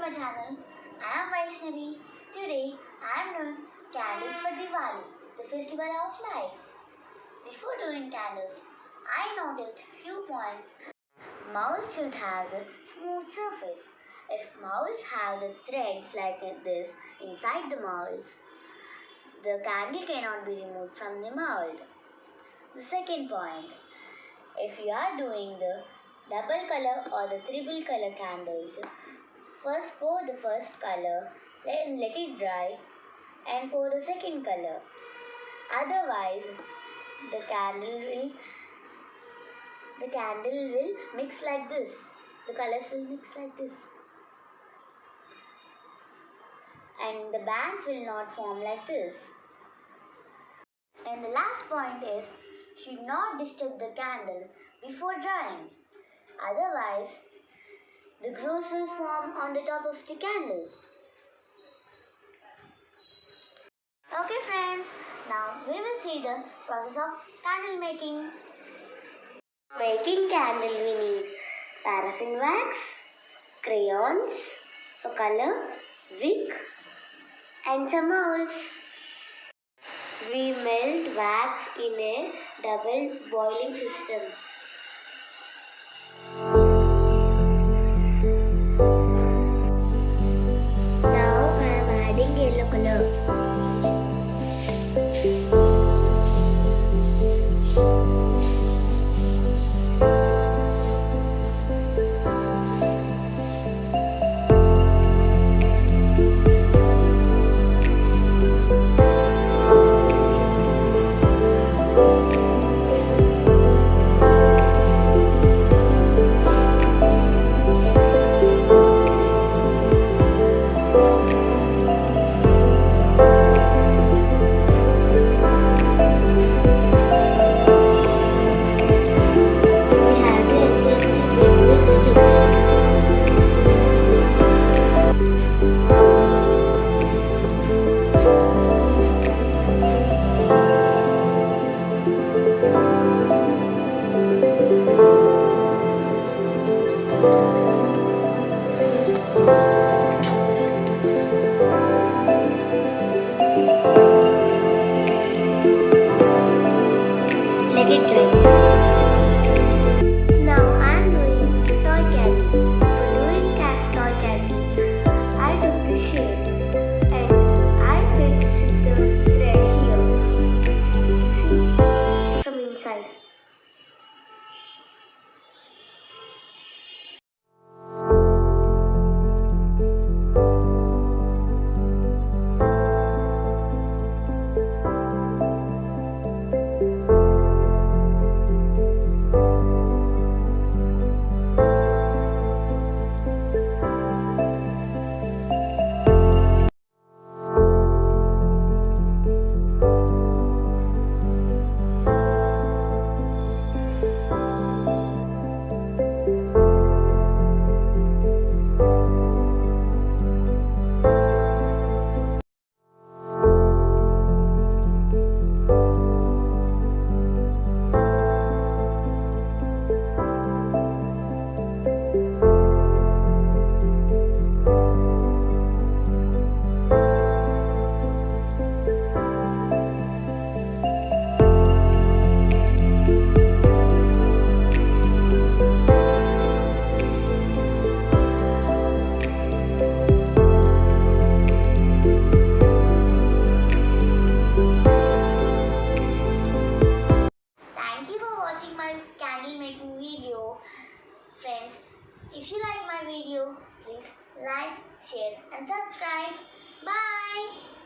my channel. I am Vaishnavi. Today I am doing candles for Diwali, the festival of lights. Before doing candles, I noticed few points. Molds should have the smooth surface. If molds have the threads like this inside the molds, the candle cannot be removed from the mold. The second point, if you are doing the double color or the triple color candles, first pour the first color, then let it dry and pour the second color. Otherwise, the candle will mix like this. The colors will mix like this. And the bands will not form like this. And the last point is, should not disturb the candle before drying. Otherwise, the grooves will form on the top of the candle. Okay friends, now we will see the process of candle making. Making candle we need paraffin wax, crayons for color, wick and some molds. We melt wax in a double boiling system. Now I am adding yellow color. Let it dry. Now I am doing toy candy. For doing toy candy, I took the shape and I fixed the thread here. See, from inside. Candle making video. Friends, if you like my video, please like, share and subscribe. Bye.